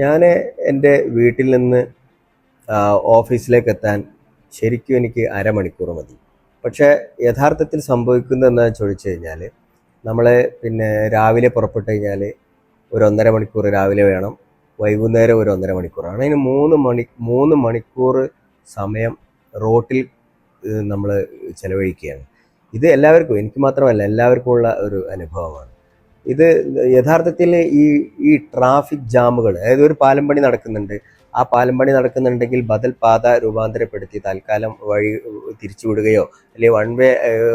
ഞാൻ എൻ്റെ വീട്ടിൽ നിന്ന് ഓഫീസിലേക്ക് എത്താൻ ശരിക്കും എനിക്ക് അരമണിക്കൂർ മതി. പക്ഷേ യഥാർത്ഥത്തിൽ സംഭവിക്കുന്നത് എന്താണെന്ന് ചോദിച്ചു കഴിഞ്ഞാൽ, നമ്മൾ രാവിലെ പുറപ്പെട്ട് കഴിഞ്ഞാൽ ഒരു 1.5 മണിക്കൂർ രാവിലെ വേണം, വൈകുന്നേരം ഒരു 1.5 മണിക്കൂറാണ്. അതിന് 3 മണിക്കൂർ സമയം റോട്ടിൽ നമ്മൾ ചെലവഴിക്കുകയാണ്. ഇത് എല്ലാവർക്കും, എനിക്ക് മാത്രമല്ല എല്ലാവർക്കും ഉള്ള ഒരു അനുഭവമാണ്. ഇത് യഥാർത്ഥത്തിൽ ഈ ട്രാഫിക് ജാമുകൾ, അതായത് ഒരു പാലം പണി നടക്കുന്നുണ്ട്, ആ പാലം പണി നടക്കുന്നുണ്ടെങ്കിൽ ബദൽ പാത രൂപാന്തരപ്പെടുത്തി തൽക്കാലം വഴി തിരിച്ചുവിടുകയോ അല്ലെങ്കിൽ വൺ വേ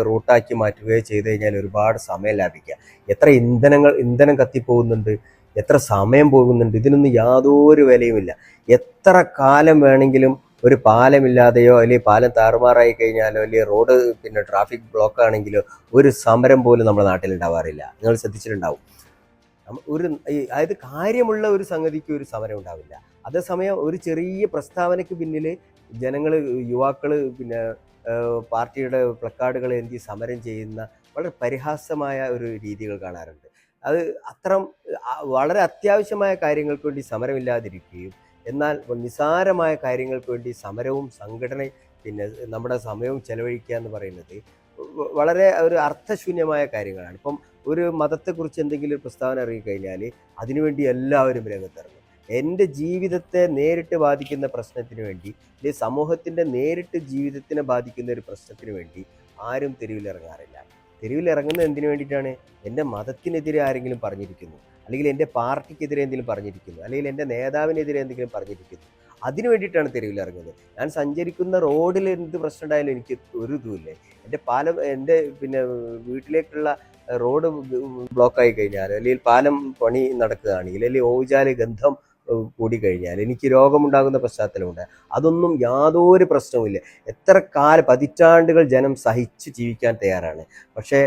റൂട്ടാക്കി മാറ്റുകയോ ചെയ്തു കഴിഞ്ഞാൽ ഒരുപാട് സമയം ലാഭിക്കുക. എത്ര ഇന്ധനം കത്തിപ്പോകുന്നുണ്ട്, എത്ര സമയം പോകുന്നുണ്ട്, ഇതിനൊന്നും യാതൊരു വിലയുമില്ല. എത്ര കാലം വേണമെങ്കിലും ഒരു പാലമില്ലാതെയോ അല്ലെങ്കിൽ പാലം താറുമാറായി കഴിഞ്ഞാലോ അല്ലെങ്കിൽ റോഡ് ട്രാഫിക് ബ്ലോക്ക് ആണെങ്കിലോ ഒരു സമരം പോലും നമ്മുടെ നാട്ടിൽ ഉണ്ടാവാറില്ല. നിങ്ങൾ ശ്രദ്ധിച്ചിട്ടുണ്ടാവും. അതായത് കാര്യമുള്ള ഒരു സംഗതിക്ക് ഒരു സമരം ഉണ്ടാവില്ല. അതേസമയം ഒരു ചെറിയ പ്രസ്താവനയ്ക്ക് പിന്നിൽ ജനങ്ങൾ, യുവാക്കൾ പാർട്ടിയുടെ പ്ലക്കാർഡുകൾ എന്തി സമരം ചെയ്യുന്ന വളരെ പരിഹാസമായ ഒരു രീതികൾ കാണാറുണ്ട്. അത് വളരെ അത്യാവശ്യമായ കാര്യങ്ങൾക്ക് വേണ്ടി സമരമില്ലാതിരിക്കുകയും, എന്നാൽ നിസാരമായ കാര്യങ്ങൾക്ക് വേണ്ടി സമരവും സംഘടനയും നമ്മുടെ സമയവും ചെലവഴിക്കുക എന്ന് പറയുന്നത് വളരെ ഒരു അർത്ഥശൂന്യമായ കാര്യങ്ങളാണ്. ഇപ്പം ഒരു മതത്തെക്കുറിച്ച് എന്തെങ്കിലും ഒരു പ്രസ്താവന ഇറങ്ങിക്കഴിഞ്ഞാൽ അതിനുവേണ്ടി എല്ലാവരും രംഗത്തിറങ്ങും. എൻ്റെ ജീവിതത്തെ നേരിട്ട് ബാധിക്കുന്ന പ്രശ്നത്തിന് വേണ്ടി, അല്ലെങ്കിൽ സമൂഹത്തിൻ്റെ നേരിട്ട് ജീവിതത്തിനെ ബാധിക്കുന്ന ഒരു പ്രശ്നത്തിന് വേണ്ടി ആരും തെരുവിലിറങ്ങാറില്ല. തെരുവിലിറങ്ങുന്നത് എന്തിനു വേണ്ടിയിട്ടാണ്? എൻ്റെ മതത്തിനെതിരെ ആരെങ്കിലും പറഞ്ഞിരിക്കുന്നു, അല്ലെങ്കിൽ എൻ്റെ പാർട്ടിക്കെതിരെ എന്തെങ്കിലും പറഞ്ഞിരിക്കുന്നു, അല്ലെങ്കിൽ എൻ്റെ നേതാവിനെതിരെ എന്തെങ്കിലും പറഞ്ഞിരിക്കുന്നു, അതിനു വേണ്ടിയിട്ടാണ് തെരുവിലിറങ്ങുന്നത്. ഞാൻ സഞ്ചരിക്കുന്ന റോഡിൽ എന്ത് പ്രശ്നം ഉണ്ടായാലും എനിക്ക് ഒരു ഇതുമില്ലേ. എൻ്റെ വീട്ടിലേക്കുള്ള റോഡ് ബ്ലോക്കായി കഴിഞ്ഞാൽ, അല്ലെങ്കിൽ പാലം പണി നടക്കുകയാണെങ്കിൽ, അല്ലെങ്കിൽ ഓവുചാല് ഗന്ധം കൂടിക്കഴിഞ്ഞാൽ എനിക്ക് രോഗമുണ്ടാകുന്ന പശ്ചാത്തലമുണ്ട്. അതൊന്നും യാതൊരു പ്രശ്നവുമില്ല. എത്ര പതിറ്റാണ്ടുകൾ ജനം സഹിച്ച് ജീവിക്കാൻ തയ്യാറാണ്. പക്ഷേ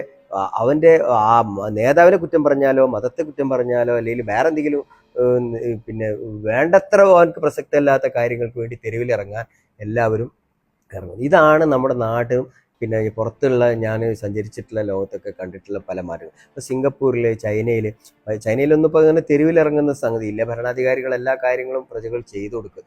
അവൻ്റെ ആ നേതാവിനെ കുറ്റം പറഞ്ഞാലോ, മതത്തെ കുറ്റം പറഞ്ഞാലോ, അല്ലെങ്കിൽ വേറെ എന്തെങ്കിലും വേണ്ടത്ര അവർക്ക് പ്രസക്തമല്ലാത്ത കാര്യങ്ങൾക്ക് വേണ്ടി തെരുവിലിറങ്ങാൻ എല്ലാവരും ഇറങ്ങും. ഇതാണ് നമ്മുടെ നാടും പുറത്തുള്ള ഞാൻ സഞ്ചരിച്ചിട്ടുള്ള ലോകത്തൊക്കെ കണ്ടിട്ടുള്ള പല മാറ്റങ്ങൾ. ഇപ്പോൾ സിംഗപ്പൂരിൽ, ചൈനയിലൊന്നും ഇപ്പോൾ അങ്ങനെ തെരുവിലിറങ്ങുന്ന സംഗതിയില്ല. ഭരണാധികാരികൾ എല്ലാ കാര്യങ്ങളും പ്രജകൾ ചെയ്തു കൊടുക്കും,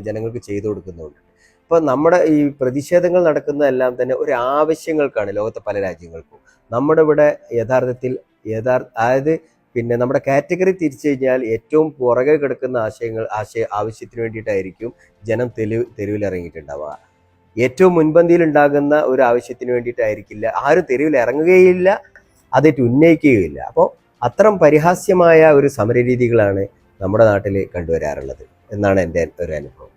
ജനങ്ങൾക്ക് ചെയ്തു കൊടുക്കുന്നുണ്ട്. ഇപ്പോൾ നമ്മുടെ ഈ പ്രതിഷേധങ്ങൾ നടക്കുന്നതെല്ലാം തന്നെ ഒരു ആവശ്യങ്ങൾക്കാണ് ലോകത്തെ പല രാജ്യങ്ങൾക്കും. നമ്മുടെ ഇവിടെ യഥാർത്ഥത്തിൽ അതായത് നമ്മുടെ കാറ്റഗറി തിരിച്ചു കഴിഞ്ഞാൽ ഏറ്റവും പുറകെ കിടക്കുന്ന ആവശ്യത്തിന് വേണ്ടിയിട്ടായിരിക്കും ജനം തെരുവിലിറങ്ങിയിട്ടുണ്ടാവുക. ഏറ്റവും മുൻപന്തിയിൽ ഉണ്ടാകുന്ന ഒരു ആവശ്യത്തിന് വേണ്ടിയിട്ടായിരിക്കില്ല. ആരും തെരുവിൽ ഇറങ്ങുകയില്ല, അതേറ്റ് ഉന്നയിക്കുകയില്ല. അപ്പോൾ അത്തരം പരിഹാസ്യമായ ഒരു സമരരീതികളാണ് നമ്മുടെ നാട്ടിൽ കണ്ടുവരാറുള്ളത് എന്നാണ് എൻ്റെ ഒരു അനുഭവം.